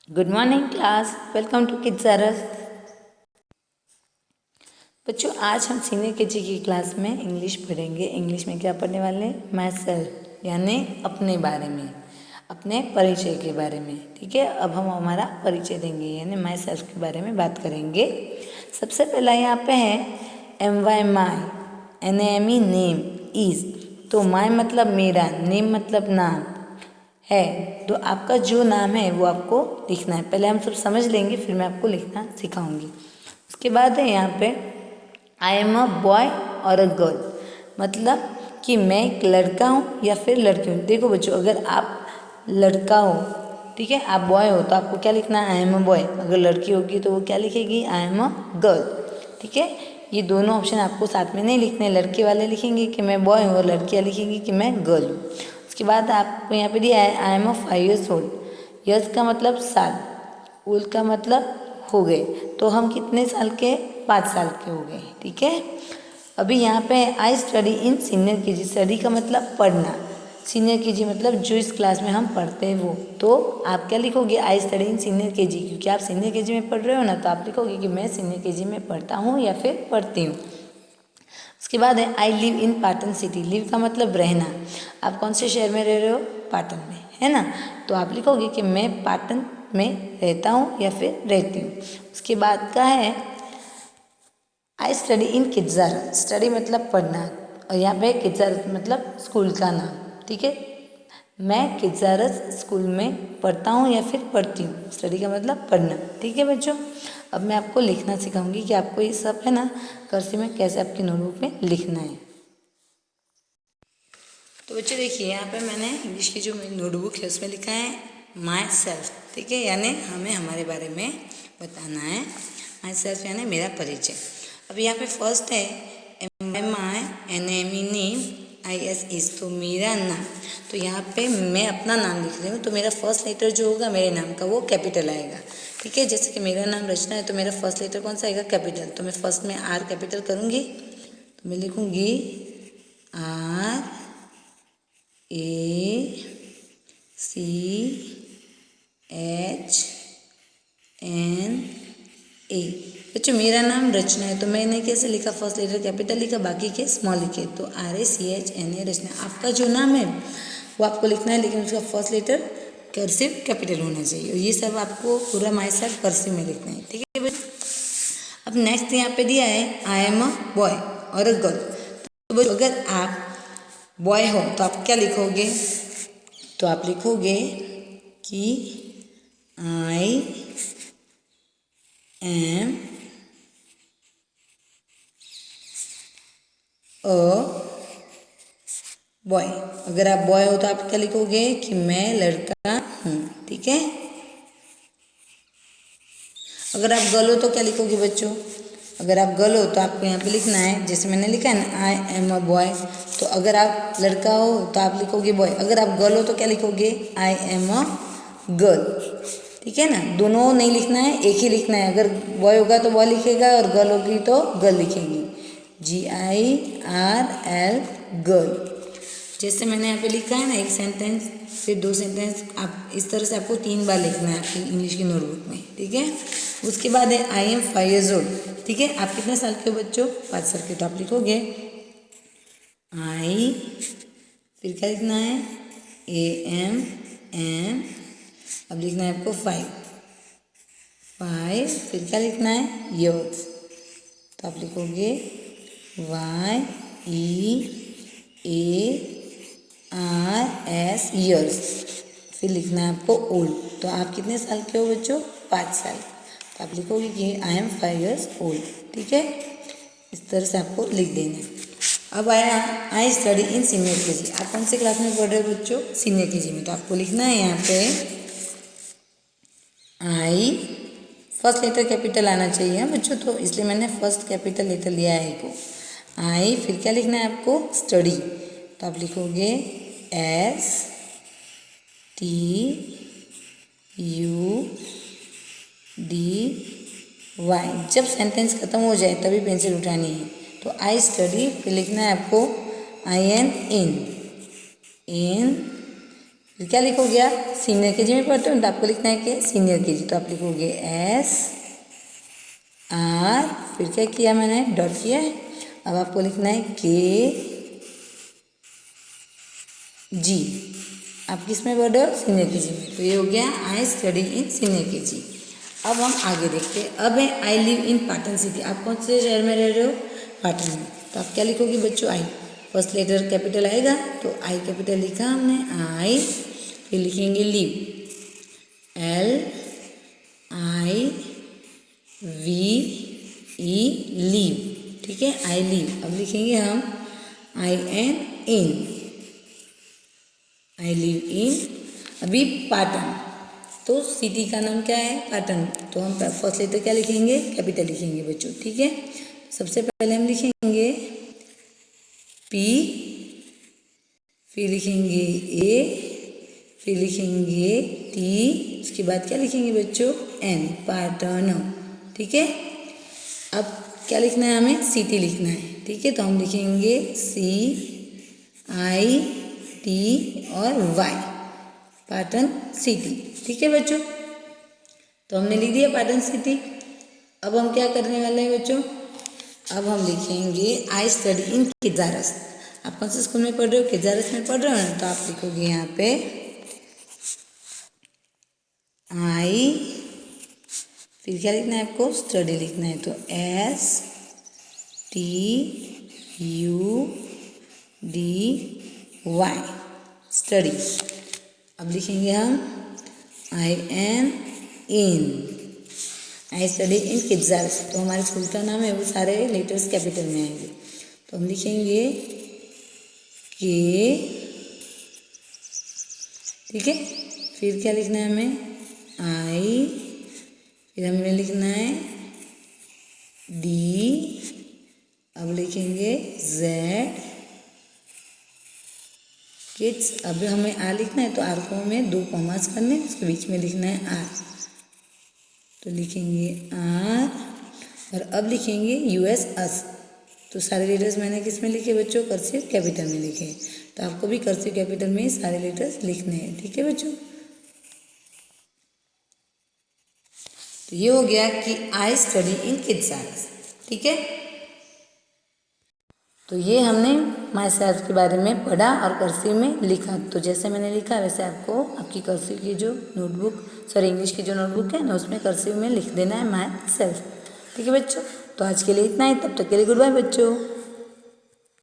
Good morning class, welcome to kids आरस। बच्चों, आज हम सीनियर केजी की क्लास में इंग्लिश पढ़ेंगे। इंग्लिश में क्या पढ़ने वाले हैं? माई सेल्फ, यानी अपने बारे में, अपने परिचय के बारे में। ठीक है, अब हम हमारा परिचय देंगे, यानी माई सेल्फ के बारे में बात करेंगे। सबसे पहला यहाँ पे है M Y my, NAME name, is. तो माई मतलब मेरा, नेम मतलब नाम है। तो आपका जो नाम है वो आपको लिखना है। पहले हम सब समझ लेंगे, फिर मैं आपको लिखना सिखाऊंगी। उसके बाद है यहाँ पे आई एम अ बॉय और अ गर्ल, मतलब कि मैं एक लड़का हूँ या फिर लड़की हूँ। देखो बच्चों, अगर आप लड़का हो, ठीक है, आप बॉय हो, तो आपको क्या लिखना है? I am a boy. अगर लड़की होगी तो वो क्या लिखेगी? I am a girl. ठीक है, ये दोनों ऑप्शन आपको साथ में नहीं लिखने। लड़के वाले लिखेंगे कि मैं बॉय हूँ और लड़कियाँ लिखेंगी कि मैं गर्ल हूँ। उसके बाद आपको यहाँ पे दिया है I am a 5 years old। Yes का मतलब साल, ओल्ड का मतलब हो गए। तो हम कितने साल के? 5 साल के हो गए। ठीक है, अभी यहाँ पे आई स्टडी इन सीनियर केजी। स्टडी का मतलब पढ़ना, सीनियर केजी मतलब जो इस क्लास में हम पढ़ते हैं वो। तो आप क्या लिखोगे? आई स्टडी इन सीनियर केजी, क्योंकि आप सीनियर केजी में पढ़ रहे हो ना, तो आप लिखोगे कि मैं सीनियर केजी में पढ़ता हूँ या फिर पढ़ती हूँ। उसके बाद है I live in Patan city. Live का मतलब रहना। आप कौन से शहर में रह रहे हो? पाटन में, है ना। तो आप लिखोगे कि मैं पाटन में रहता हूँ या फिर रहती हूँ। उसके बाद का है आई स्टडी इन किड्ज़ारा। स्टडी मतलब पढ़ना, और यहाँ पे किड्ज़ारा मतलब स्कूल का नाम। ठीक है, मैं किड्ज़ारस स्कूल में पढ़ता हूँ या फिर पढ़ती हूँ। स्टडी का मतलब पढ़ना। ठीक है बच्चों, अब मैं आपको लिखना सिखाऊंगी कि आपको ये सब है ना कर्सिव में कैसे आपकी नोटबुक में लिखना है। तो बच्चों देखिए, यहाँ पे मैंने इंग्लिश की जो मेरी नोटबुक है उसमें लिखा है माई सेल्फ। ठीक है, यानी हमें हमारे बारे में बताना है। माई सेल्फ यानी मेरा परिचय। अब यहाँ पे फर्स्ट है माई NAME नेम, IS इज, तो मेरा नाम। तो यहाँ पे मैं अपना नाम लिख रही हूँ, तो मेरा फर्स्ट लेटर जो होगा मेरे नाम का वो कैपिटल आएगा। ठीक है, जैसे कि मेरा नाम रचना है, तो मेरा फर्स्ट लेटर कौन सा आएगा? कैपिटल। तो मैं फर्स्ट में R कैपिटल करूँगी, तो मैं लिखूँगी RACHNA। बच्चों मेरा नाम रचना है, तो मैंने कैसे लिखा? फर्स्ट लेटर कैपिटल लिखा, बाकी के स्मॉल लिखे। तो RACHNA रचना। आपका जो नाम है वो आपको लिखना है, लेकिन उसका फर्स्ट लेटर कर्सिव कैपिटल होना चाहिए। और ये सब आपको पूरा माई सेल्फ कर्सिव में लिखना है। ठीक है बच्चों, अब नेक्स्ट यहाँ पे दिया है आई एम अ बॉय और अ गर्ल। तो बच्चों अगर आप बॉय हो तो आप क्या लिखोगे? तो आप लिखोगे कि आई एम अ बॉय। अगर आप बॉय हो तो आप क्या लिखोगे? कि मैं लड़का हूँ। ठीक है, अगर आप गर्ल हो तो क्या लिखोगे बच्चों? अगर आप गर्ल हो तो आपको यहाँ पे लिखना है, जैसे मैंने लिखा है ना आई एम अ बॉय। तो अगर आप लड़का हो तो आप लिखोगे बॉय। अगर आप गर्ल हो तो क्या लिखोगे? I am a girl. ठीक है ना, दोनों नहीं लिखना है, एक ही लिखना है। अगर बॉय होगा तो बॉय लिखेगा, और गर्ल होगी तो गर्ल लिखेगी। GIRL, girl. जैसे मैंने यहाँ पे लिखा है ना, एक सेंटेंस फिर 2 सेंटेंस, आप इस तरह से आपको 3 बार लिखना है आपकी इंग्लिश की नोटबुक में। ठीक है, उसके बाद है आई एम 5 years old। ठीक है, आप कितने साल के हो बच्चों? 5 साल के। तो आप लिखोगे आई, फिर क्या लिखना है? AM, अब लिखना है आपको 5, फिर क्या लिखना है? ईयर्स। तो आप लिखोगे YEARS, ईयर्स। फिर लिखना है आपको ओल्ड। तो आप कितने साल के हो बच्चों? 5 साल। तो आप लिखोगे कि आई एम 5 years old। ठीक है, इस तरह से आपको लिख देना है। अब आया आई स्टडी इन सीनियर केजी। आप कौन से क्लास में पढ़ रहे हो बच्चों? सीनियर केजी में। तो आपको लिखना है यहाँ पे आई, फर्स्ट लेटर कैपिटल आना चाहिए है बच्चों, तो इसलिए मैंने फर्स्ट कैपिटल लेटर लिया है को। आई, फिर क्या लिखना है आपको? स्टडी। तो आप लिखोगे STUDY। जब सेंटेंस खत्म हो जाए तभी पेंसिल उठानी है। तो आई स्टडी, फिर लिखना है आपको IN, इन, फिर क्या लिखोगे आप, सीनियर केजी में पढ़ते हो तो आपको लिखना है कि सीनियर केजी, तो आप लिखोगे एस आर, फिर क्या किया मैंने, डॉट किया है। अब आपको लिखना है के जी। आप किस में पढ़ रहे हो, सीनियर केजी में। तो ये हो गया आई स्टडी इन सीनियर केजी। अब हम आगे देखते हैं। अब है I live in Patan city. आप कौन से शहर में रह रहे हो, पाटन में। तो आप क्या लिखोगे बच्चों, आई, फर्स्ट लेटर कैपिटल आएगा तो आई कैपिटल लिखा हमने, आई, फिर लिखेंगे live, L I V E, leave, ठीक है, आई लीव। अब लिखेंगे हम I N in, I live in, अभी पाटन, तो सिटी का नाम क्या है, पाटन। तो हम फर्स्ट लेटर क्या लिखेंगे, कैपिटल लिखेंगे बच्चों, ठीक है। सबसे पहले हम लिखेंगे पी, फिर लिखेंगे ए, फिर लिखेंगे टी, उसके बाद क्या लिखेंगे बच्चों, एन, पाटन, ठीक है। अब क्या लिखना है हमें, सिटी लिखना है, ठीक है। तो हम लिखेंगे सी आई टी और वाई, पाटन सिटी, ठीक है बच्चों। तो हमने लिख दिया पाटन सिटी। अब हम क्या करने वाले हैं बच्चों, अब हम लिखेंगे आई स्टडी इन किजारस। आप कौन से स्कूल में पढ़ रहे हो, किजारस में पढ़ रहे हो ना, तो आप लिखोगे यहाँ पे आई, फिर क्या लिखना है आपको, स्टडी लिखना है, तो S T U D Y, study. अब लिखेंगे हम I N in, I study in kids. तो हमारे स्कूल का नाम है, वो सारे लेटर्स कैपिटल में आएंगे। तो हम लिखेंगे के, ठीक है। फिर क्या लिखना है हमें, आई, फिर हमें लिखना है डी, अब लिखेंगे जेड, किड्स। अब हमें आर लिखना है, तो आर को हमें 2 कॉमास करने, उसके बीच में लिखना है आर, तो लिखेंगे आर। और अब लिखेंगे यूएस अस। तो सारे लेटर्स मैंने किस में लिखे बच्चों, कर्सिव कैपिटल में लिखे। तो आपको भी कर्सिव कैपिटल में ही सारे लेटर्स लिखने हैं, ठीक है बच्चों। तो ये हो गया कि आई स्टडी इन किड्स, ठीक है। तो ये हमने माई सेल्फ के बारे में पढ़ा और कर्सिव में लिखा। तो जैसे मैंने लिखा वैसे आपको आपकी कर्सिव की जो नोटबुक, सॉरी इंग्लिश की जो नोटबुक है ना, उसमें कर्सिव में लिख देना है माई सेल्फ, ठीक है बच्चों। तो आज के लिए इतना ही, तब तक के लिए गुड बाय बच्चों।